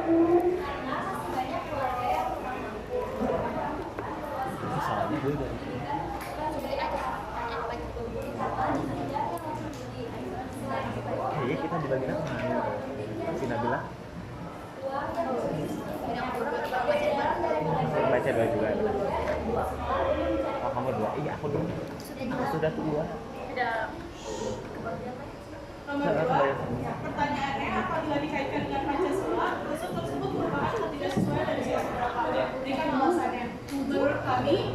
Soalnya gue udah kita dibagi apa? Si Nabila baca dua juga. Oh kamu dua? Iya aku dua. Aku sudah dua. Nomor 2, pertanyaannya apabila dikaitkan dengan Pancasila, unsur tersebut merupakan ketidaksesuaian dari sila keberapa? Berikan alasannya. Menurut kami,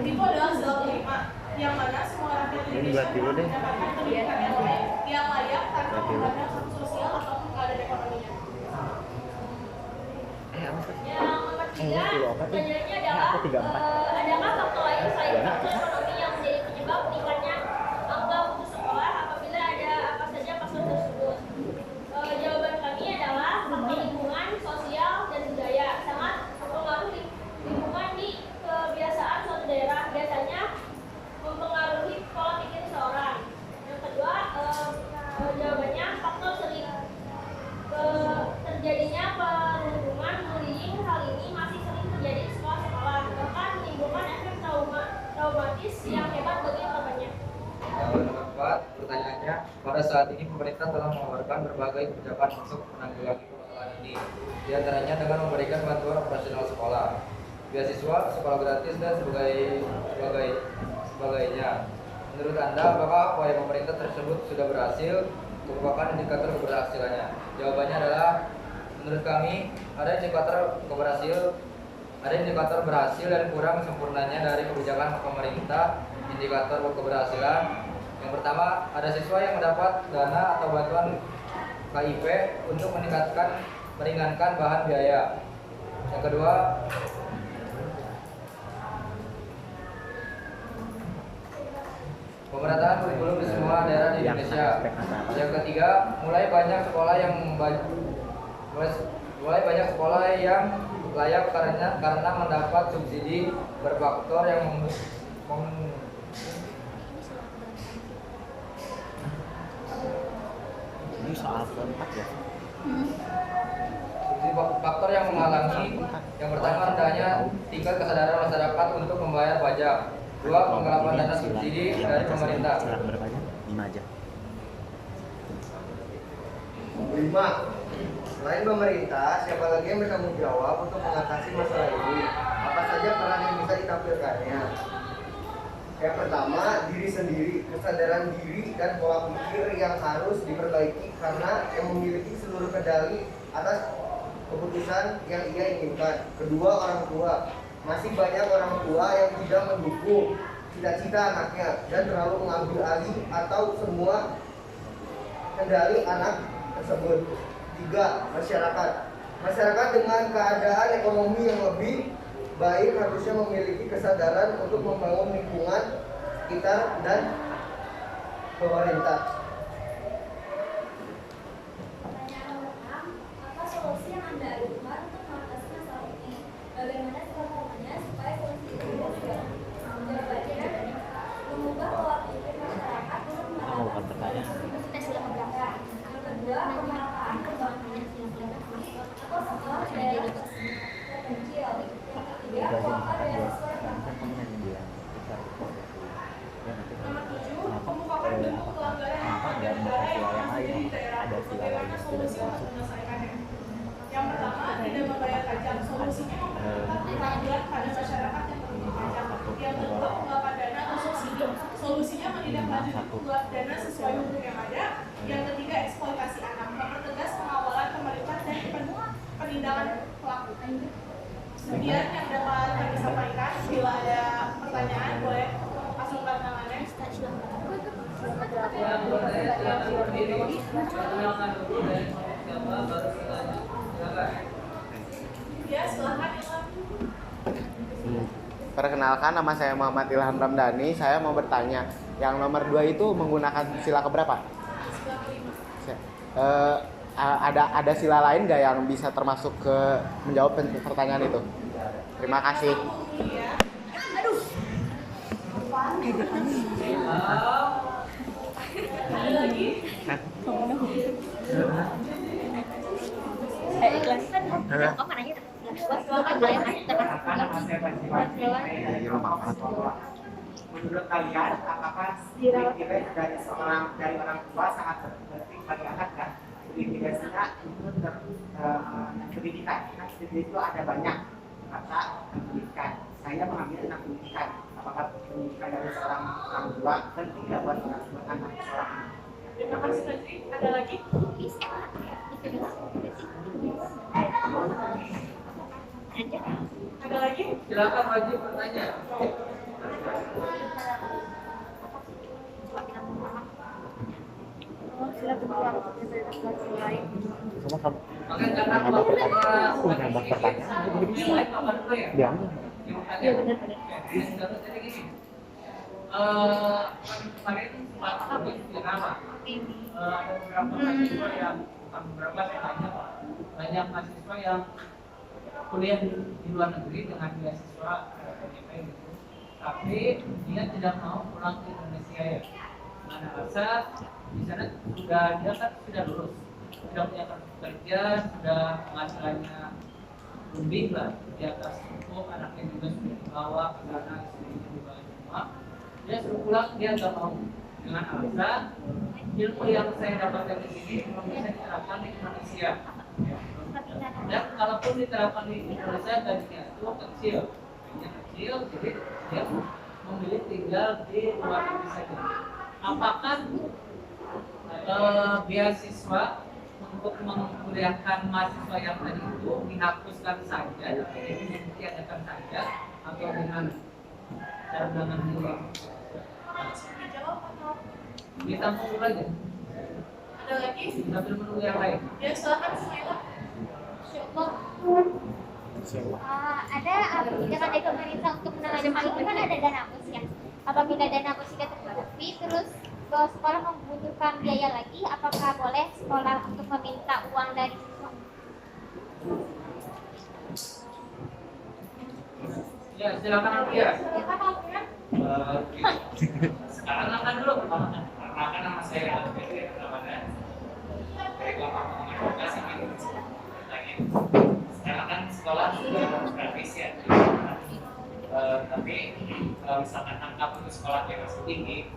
itu adalah sila kelima, yang mana semua rakyat Indonesia dapat pendidikan yang layak tanpa memandang status sosial ataupun keadaan ekonominya. Yang nomor 3, pertanyaannya adalah adakah faktor lain selain faktor ekonomi yang menjadi penyebab meningkatnya angka putus sekolah apabila ada apa saja faktor tersebut? Jawaban kami adalah faktor lingkungan, sosial, dan budaya sangat mempengaruhi lingkungan di kebiasaan suatu daerah, biasanya mempengaruhi pola pikir seseorang. Yang kedua, jawabannya faktor terjadinya penghubungan bullying. Hal ini masih sering terjadi di sekolah-sekolah, bahkan menimbulkan efek traumatis yang hebat bagi korbannya. Nomor 4, pertanyaannya, pada saat ini pemerintah telah mengeluarkan berbagai kebijakan untuk menanggulangi permasalahan ini, di antaranya dengan memberikan bantuan operasional sekolah, beasiswa, sekolah gratis, dan sebagainya. Menurut Anda, apakah upaya pemerintah tersebut sudah berhasil? Merupakan indikator keberhasilannya. Jawabannya adalah, menurut kami ada indikator berhasil dan kurang sempurnanya dari kebijakan pemerintah. Indikator keberhasilan yang pertama, ada siswa yang mendapat dana atau bantuan KIP untuk meringankan bahan biaya. Yang kedua, pemerataan kurikulum di semua daerah di Indonesia. Yang ketiga, mulai banyak sekolah yang layak karena mendapat subsidi berfaktor yang ini soal keempat ya. Faktor yang menghalangi. Yang pertama, rendahnya tingkat kesadaran masyarakat untuk membayar pajak. Dua, penggelapan dana subsidi dari pemerintah. Silang berapa aja? 5 aja. 5. Selain pemerintah, siapa lagi yang bertanggung jawab untuk mengatasi masalah ini? Apa saja peran yang bisa ditampilkannya? Yang pertama, diri sendiri, kesadaran diri dan pola pikir yang harus diperbaiki karena yang memiliki seluruh kendali atas keputusan yang ia inginkan. Kedua, orang tua. Masih banyak orang tua yang tidak mendukung cita-cita anaknya dan terlalu mengambil alih atau semua kendali anak tersebut. 3, masyarakat. Masyarakat dengan keadaan ekonomi yang lebih baik harusnya memiliki kesadaran untuk membangun lingkungan sekitar dan pemerintah. Pertanyaan nomor 6, apa solusi yang Anda ajukan untuk mengatasi masalah ini? Bagaimana caranya supaya solusi itu dihasilkan? Jawabannya, mengubah pola pikir masyarakat untuk Bukan pertanyaan. sila keberapa. Yang kedua, pemetaan kebangkitan sila keberapa atau sekolah daerah terpencil. Yang ketiga, kuota beasiswa yang Nomor 7, memukakan bentuk pelanggaran yang ada negara yang terjadi di daerah dan bagaimana solusi untuk menyelesaikannya. Yang pertama, tidak membayar pajak. Solusinya memperketat peraturan pada masyarakat yang berwajib pajak. Yang kedua, penggelapan dana atau subsidi. Solusinya menindaklanjuti penggelapan dana sesuai hukum yang ada. Yang ketiga, eksploitasi anak. Mempertegas pengawalan pemerintah dan penindakan pelaku. Kemudian yang dapat kami sampaikan, bila ada pertanyaan boleh pasangkan tangannya. Ya, silakan Ilham. Perkenalkan, nama saya Muhammad Ilham Ramdhani. Saya mau bertanya, yang nomor 2 itu menggunakan sila keberapa? Ada sila lain nggak yang bisa termasuk ke menjawab pertanyaan itu? Terima kasih. Ada lagi? Hah? Kok mananya buat kan kalian Menurut kalian, apakah privilege dari orang tua sangat penting bagi anak kan? Privilege-nya itu pendidikan. Kan itu ada banyak kata pendidikan. Saya mengambil tentang pendidikan. Apakah pendidikan dari seorang orang tua penting tidak buat anak seorang? Terima kasih Najri. Ada lagi? Ada lagi? Silakan wajib bertanya. Sama kamu. Makanya karena Nambah pertanyaan. kalau Nambah pertanyaan. Jadi bisa. Iya Dia. benar-benar. Jadi gini, kemarin sempat habis di nama. Ada beberapa mahasiswa yang bukan beberapa saya tanya banyak mahasiswa yang kuliah di luar negeri dengan beasiswa PJP gitu, tapi dia tidak mau pulang ke Indonesia ya. Mana alasan di sana dia kan sudah lulus, sudah punya kartu kerja, sudah penghasilannya lebih lah di atas cukup, anaknya juga sudah dibawa ke sana, istrinya juga semua. Dia suruh pulang, dia nggak mau dengan alasan ilmu yang saya dapatkan di sini belum bisa diterapkan di Indonesia. Dan kalaupun diterapkan di Indonesia gajinya itu kecil, jadi dia memilih tinggal di luar negeri saja. Apakah beasiswa untuk menguliahkan mahasiswa yang tadi itu dihapuskan saja, ditiadakan saja, atau dengan cara dengan Dijawab atau? ditampung dulu aja Ada lagi? sambil menunggu yang lain? Ya silakan Sumaila. Ada kebijakan dari pemerintah untuk menangani hal ini kan ada dana bos ya. Apabila dana bos tidak tercukupi, terus sekolah membutuhkan biaya lagi, apakah boleh sekolah untuk meminta uang dari siswa? Ya silakan Alfia. Silakan Alfian. Sekarang akan dulu pertama kan nama saya Alfred Ramadan dari kelompok edukasi sekarang kan sekolah sudah gratis ya, tapi kalau misalkan angka putus sekolahnya masih tinggi,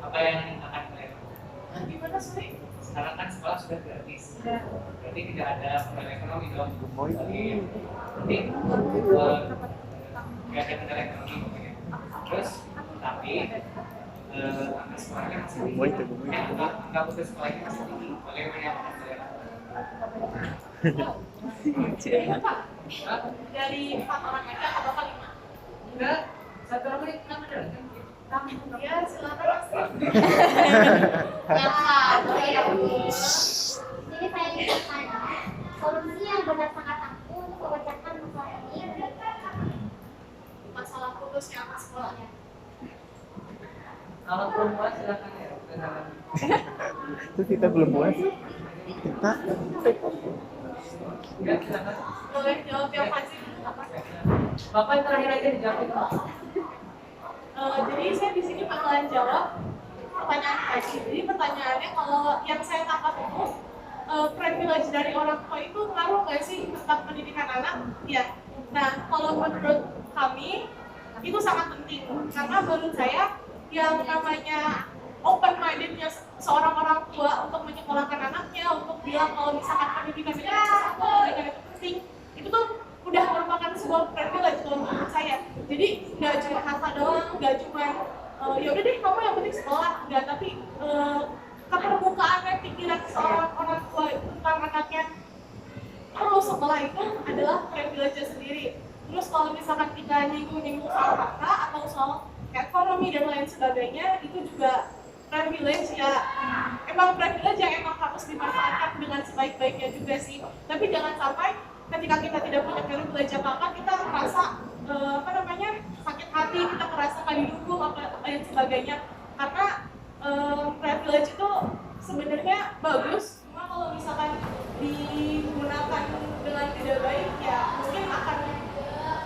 apa yang akan kalian lakukan? Gimana sih? Sekarang kan sekolah sudah gratis, berarti tidak ada kendala ekonomi dong. Jadi tidak ada kendala ekonomi mungkin. Terus tapi angka sekolahnya masih tinggi, angka putus sekolahnya masih tinggi. Bagaimana yang akan kalian lakukan? Pak, dari 4 orang aja atau 5? Enggak, satu orang ini kan ada. Ya silakan Mas. Ya, boleh ya. Jadi saya ingin tanya, solusi yang benar sangat ampuh untuk memecahkan masalah ini. Masalah putusnya apa sekolahnya? Kalau perempuan silakan ya. Silakan. Terus kita belum puas. Kita Ya silakan. Boleh jawab yang pasti dulu apa? Bapak yang terakhir aja dijawab itu. Jadi saya di sini bakalan jawab pertanyaan tadi. Jadi pertanyaannya kalau yang saya tangkap itu privilege dari orang tua itu ngaruh nggak sih tentang pendidikan anak? Ya. Nah kalau menurut kami itu sangat penting karena menurut saya yang namanya open mindednya seorang orang tua untuk menyekolahkan anaknya, untuk bilang kalau misalkan pendidikan itu sesuatu, pendidikan itu penting, itu tuh udah merupakan sebuah privilege kalau menurut saya. Jadi nggak cuma harta doang, nggak cuma ya udah deh kamu yang penting sekolah, nggak, tapi keterbukaan pikiran seorang orang tua tentang anaknya perlu sekolah itu adalah privilege sendiri. Terus kalau misalkan kita nyinggung soal harta atau soal ekonomi dan lain sebagainya, itu juga privilege ya, emang privilege yang emang harus dimanfaatkan dengan sebaik-baiknya juga sih. Tapi jangan sampai ketika kita tidak punya privilege apa-apa, kita merasa sakit hati, kita merasa nggak didukung apa dan sebagainya. Karena privilege itu sebenarnya bagus, cuma kalau misalkan digunakan dengan tidak baik ya mungkin akan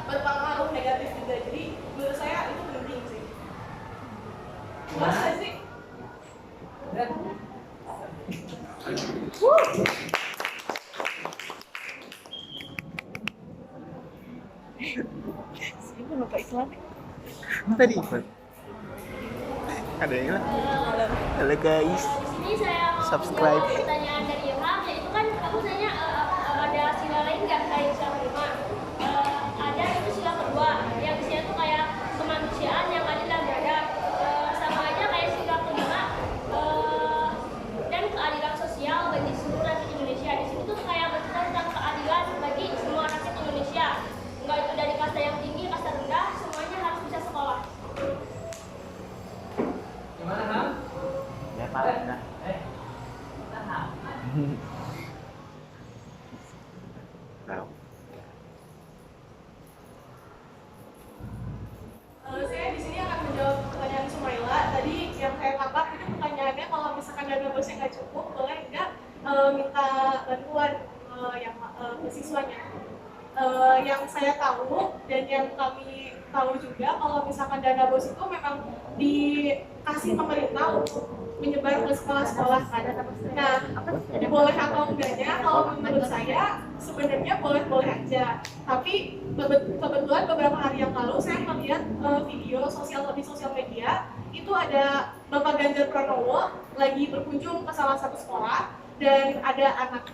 berpengaruh negatif juga. Jadi menurut saya itu penting sih. Masa sih? Tadi ikut. Ada yang lah. Halo guys. Ini saya mau Subscribe. menjawab pertanyaan dari Ilham, yaitu kan aku tanya ada sila lain nggak selain sila kelima? Ada itu sila kedua, yang isinya tuh kayak kemanusiaan yang adil dan beradab, sama aja kayak sila kelima dan keadilan sosial bagi seluruh rakyat Indonesia. Di sini tuh kayak bercerita tentang keadilan bagi semua rakyat Indonesia, nggak itu dari kasta yang tinggi, kasta rendah, semuanya harus bisa sekolah. Gimana, Ham? Ya Pak. Nah. Tahu. Saya di sini akan menjawab pertanyaan Sumaila. Tadi yang saya tangkap itu pertanyaannya kalau misalkan dana bosnya nggak cukup, boleh nggak minta bantuan ke siswanya. Yang saya tahu dan yang kami tahu juga kalau misalkan dana bos itu memang dikasih pemerintah untuk menyebar ke sekolah-sekolah kan. Nah, boleh atau enggaknya kalau menurut saya sebenarnya boleh-boleh aja. Tapi kebetulan beberapa hari yang lalu saya melihat video di sosial media itu ada Bapak Ganjar Pranowo lagi berkunjung ke salah satu sekolah dan ada anak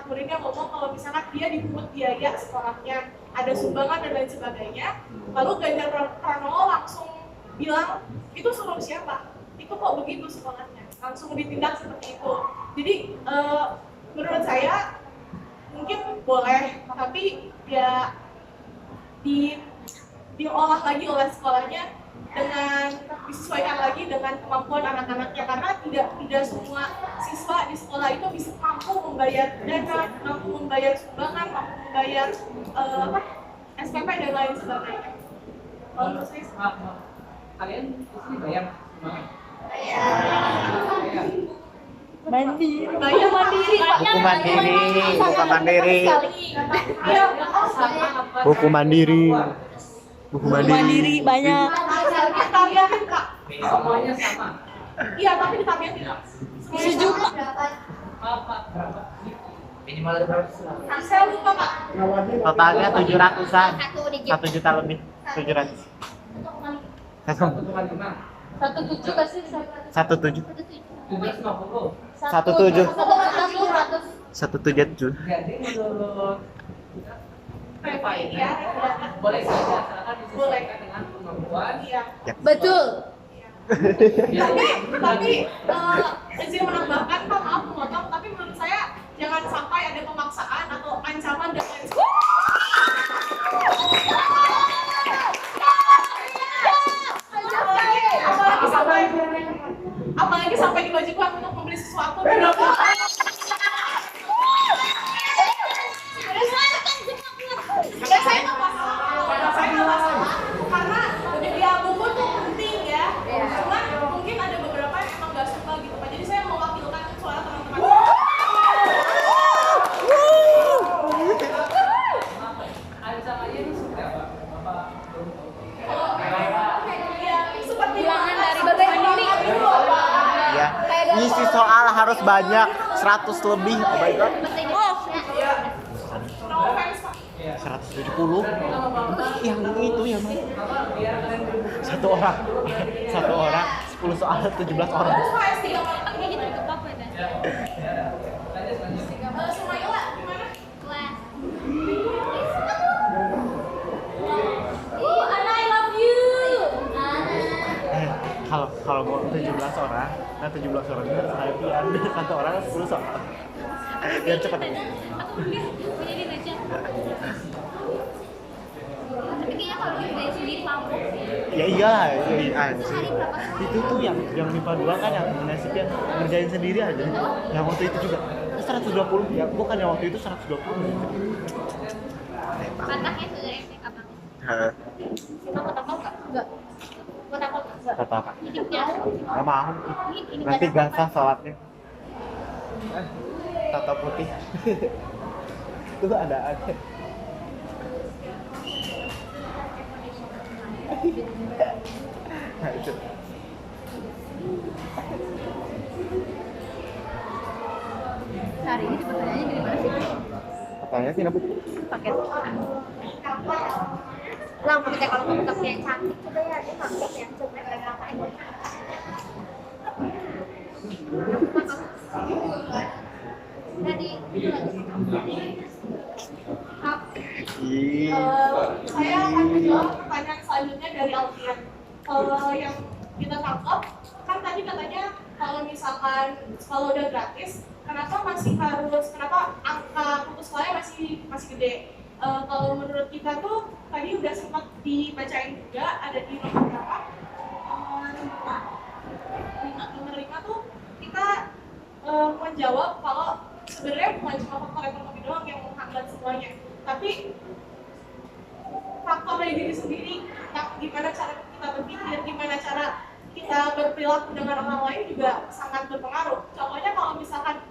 muridnya ngomong kalau misalkan dia dipungut biaya sekolahnya, ada sumbangan dan lain sebagainya. Lalu Ganjar Pranowo langsung bilang, itu suruh siapa? Itu kok begitu sekolahnya? Langsung ditindak seperti itu. Jadi menurut saya mungkin boleh, tapi ya diolah lagi oleh sekolahnya dengan disesuaikan lagi dengan kemampuan anak-anaknya, karena tidak semua siswa di sekolah itu bisa mampu membayar dana, mampu membayar sumbangan, mampu membayar SPP dan lain sebagainya. Kalau menurut saya Kalian di sini bayar? Mandiri. bayar mandiri. Buku mandiri. Buku mandiri. Iya, Buku mandiri. Buku mandiri banyak. ditagihin Kak. Semuanya sama. Iya, tapi ditagihin Kak. Sejuta. Berapa? Minimal ada berapa? Saya lupa Kak. Totalnya 700-an. 1 1 juta lebih. 700. Satu. 17 kasih 17. 750. 17. 1 177. Jadi menurut Eva ini Iya, boleh saja asalkan disesuaikan dengan kemampuan. iya. Betul. Tapi izin menambahkan Pak, maaf memotong, tapi menurut saya jangan sampai ada pemaksaan atau ancaman dan lain apalagi sampai diwajibkan untuk membeli sesuatu. Saya nggak masalah, karena ya buku tuh penting ya. Cuman mungkin ada beberapa yang emang nggak suka gitu Pak. Jadi saya mewakilkan suara teman-teman. Ancamannya itu seperti apa? Ya, seperti Bilangan dari bagai mandiri. Ya. Isi soal harus banyak, 100 lebih. Oh my god. no offense Pak. 170. Yang itu ya, Mas. Satu orang. 10 soal 17 orang. Terus Pak S3 Pak. Kayak gitu ke apa ya? Sumaila gimana? Kelas. Ana, I love you. Kalau mau 17 orang, nah 17 orang itu saya pian satu orang 10 soal. Biar cepat. Aku mikir punya di Indonesia. Tapi kayaknya kalau dari sendiri mampu. Ya iyalah, anjir. Itu tuh yang MIPA 2 kan yang nasib yang ngerjain sendiri aja. Yang waktu itu juga 120 ya, bukan yang waktu itu 120. Bataknya sudah MTK apa? Heeh. Kita kotak-kotak enggak? Enggak. Kotak-kotak enggak? Kata apa? Hidupnya. Enggak mau. Ini Nanti nggak gasah sholatnya. Tata putih. Itu ada. Nah, itu. Hari ini pertanyaannya dari mana sih? Pertanyaannya sih apa? Paket. Lama kita kalau makeup yang cantik coba ya dia makeup yang jelek dan ngapain? Tadi itu lagi. Saya akan menjawab pertanyaan selanjutnya dari Alfian. Kalau yang kita tangkap, kan tadi katanya kalau misalkan kalau udah gratis, kenapa angka putus sekolah masih gede? Kalau menurut kita tuh tadi udah sempat dibacain juga ada di nomor berapa? Nomor 5 tuh kita menjawab kalau sebenarnya bukan cuma faktor ekonomi doang yang menghambat semuanya, tapi faktor dari diri sendiri, gimana cara kita berpikir, gimana cara kita berperilaku dengan orang lain juga sangat berpengaruh. Contohnya kalau misalkan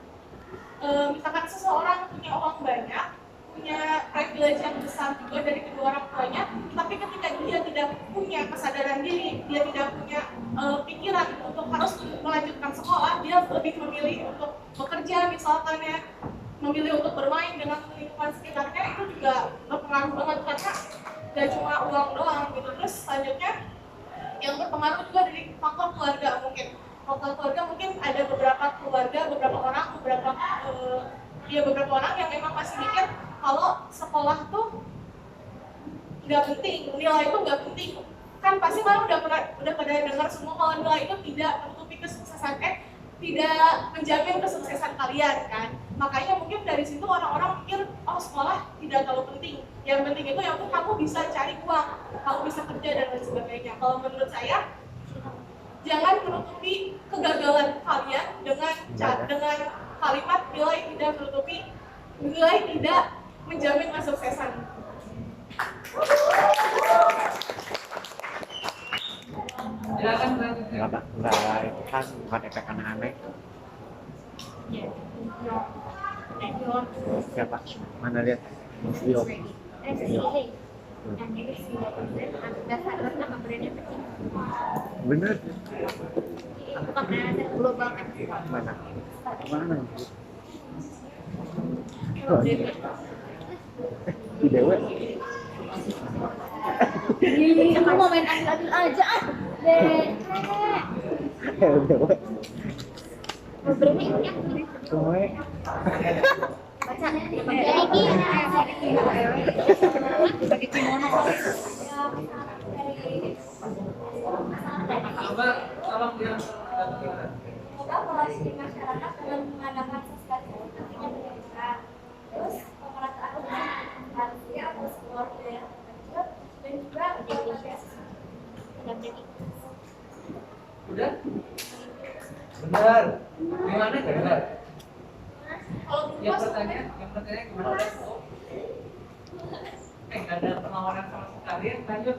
seseorang punya uang banyak, punya privilege yang besar juga dari kedua orang tuanya, tapi ketika dia tidak punya kesadaran diri, dia tidak punya pikiran untuk harus melanjutkan sekolah, dia lebih memilih untuk bekerja misalkan ya, memilih untuk bermain dengan lingkungan sekitarnya, itu juga berpengaruh banget karena gak cuma uang doang gitu. Terus selanjutnya yang berpengaruh juga dari faktor keluarga mungkin. Faktor keluarga mungkin ada beberapa keluarga, beberapa orang yang memang masih mikir kalau sekolah tuh nggak penting, nilai itu nggak penting. Kan pasti malah udah pada dengar semua kalau nilai itu tidak menutupi kesuksesan, tidak menjamin kesuksesan kalian kan. Makanya mungkin dari situ orang-orang mikir, oh sekolah tidak terlalu penting. Yang penting itu yang kamu bisa cari uang, kamu bisa kerja dan lain sebagainya. Kalau menurut saya, jangan menutupi kegagalan kalian dengan kalimat nilai tidak menjamin kesuksesan. Silakan selanjutnya. Enggak, itu kan bukan efek aneh-aneh. Siapa? Mana lihat? Video. Bener. Mana? Di dewe. Kamu mau main adil-adil aja ah. Dewe. Berani ya. Kowe. Baca lagi. Pakai kimono. Coba tolong dia. Semoga polisi masyarakat dengan mengadakan sesuatu nantinya menjadikan terus pemerataan lansia atau sekolah budaya kecil dan juga Udah? Benar. Gimana kan benar? Yang pertanyaan gimana udah? Nggak ada perlawanan sama sekali. Lanjut.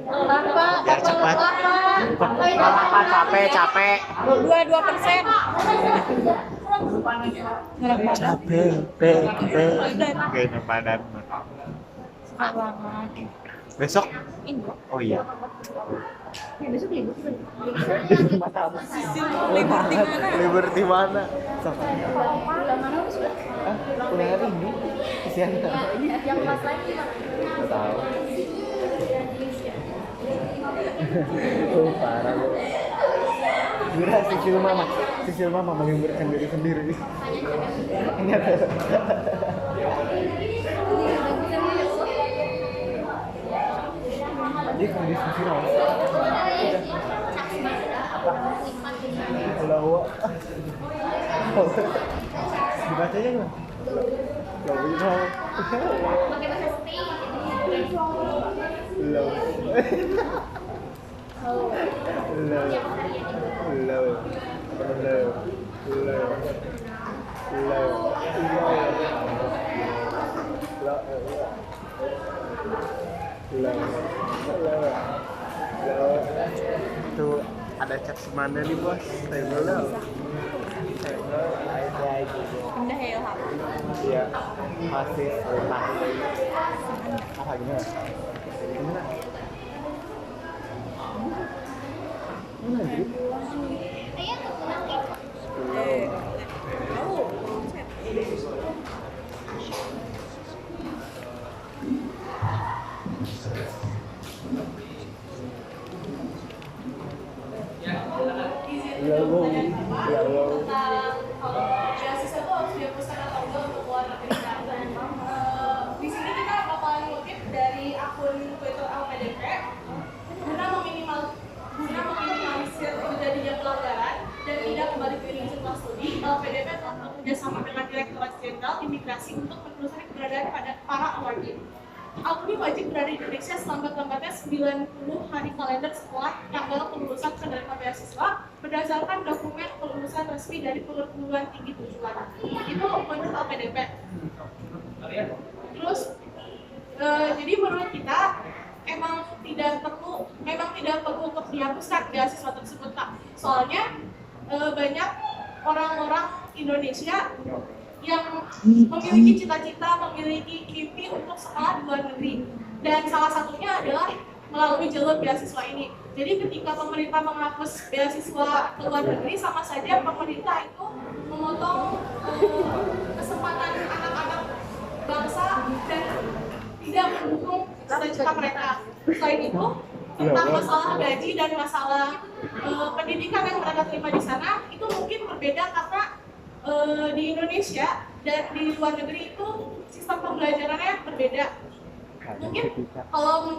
Biar cepat. Capek. 22%. Capek. Kayaknya padan. Besok? Oh iya. Besok libur. Libur di mana? Sama. Kuliah hari ini. Kesian. Yang pas lagi Nggak tahu. Parah lu. Gila sisil mama menghiburkan diri sendiri. Ingat. Dia kan diskusi naon. Lawa. Dibacanya nggak? Lawa. pakai bahasa Spain. Itu ada cat semana nih bos, saya belum. Pindah ya Ilham. Iya, masih rumah. Apa gimana? Gimana? Mana sih? Ayah tuh nanti. federal imigrasi untuk menelusuri keberadaan pada para awardee. Alumni wajib berada di Indonesia selambat-lambatnya 90 hari kalender setelah tanggal kelulusan penerima beasiswa berdasarkan dokumen kelulusan resmi dari perguruan tinggi tujuan. Itu menurut LPDP. Terus jadi menurut kita memang tidak perlu untuk dihapuskan beasiswa tersebut, Kak. Soalnya banyak orang-orang Indonesia yang memiliki cita-cita, memiliki mimpi untuk sekolah di luar negeri, dan salah satunya adalah melalui jalur beasiswa ini. Jadi ketika pemerintah menghapus beasiswa ke luar negeri, sama saja pemerintah itu memotong kesempatan anak-anak bangsa dan tidak mendukung cita-cita mereka. Selain itu, tentang masalah gaji dan masalah pendidikan yang mereka terima di sana itu mungkin berbeda karena di Indonesia dan di luar negeri itu sistem pembelajarannya berbeda. Mungkin kalau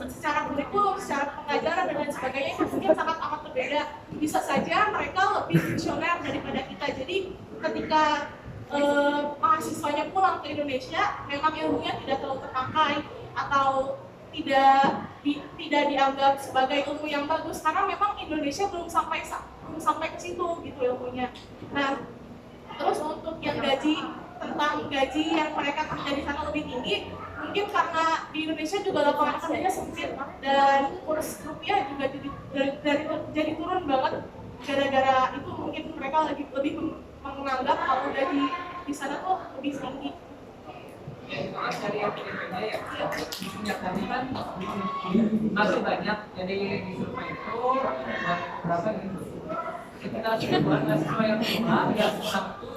secara kurikulum, secara pengajaran dan lain sebagainya itu mungkin sangat amat berbeda. Bisa saja mereka lebih visioner daripada kita. Jadi ketika mahasiswanya pulang ke Indonesia, memang ilmunya tidak terlalu terpakai atau tidak dianggap sebagai ilmu yang bagus karena memang Indonesia belum sampai ke situ gitu ilmunya. Nah, terus untuk yang tentang gaji yang mereka kerja di sana lebih tinggi, mungkin karena di Indonesia juga lapangan kerjanya sempit dan kurs rupiah juga jadi turun banget. Gara-gara itu mungkin mereka lebih menganggap kalau gaji di sana tuh lebih tinggi. Dari LPDP-nya ya, tadi kan masih banyak, jadi di survei itu berapa gitu? Sekitar 1000 mahasiswa yang keluar, yang kurang itu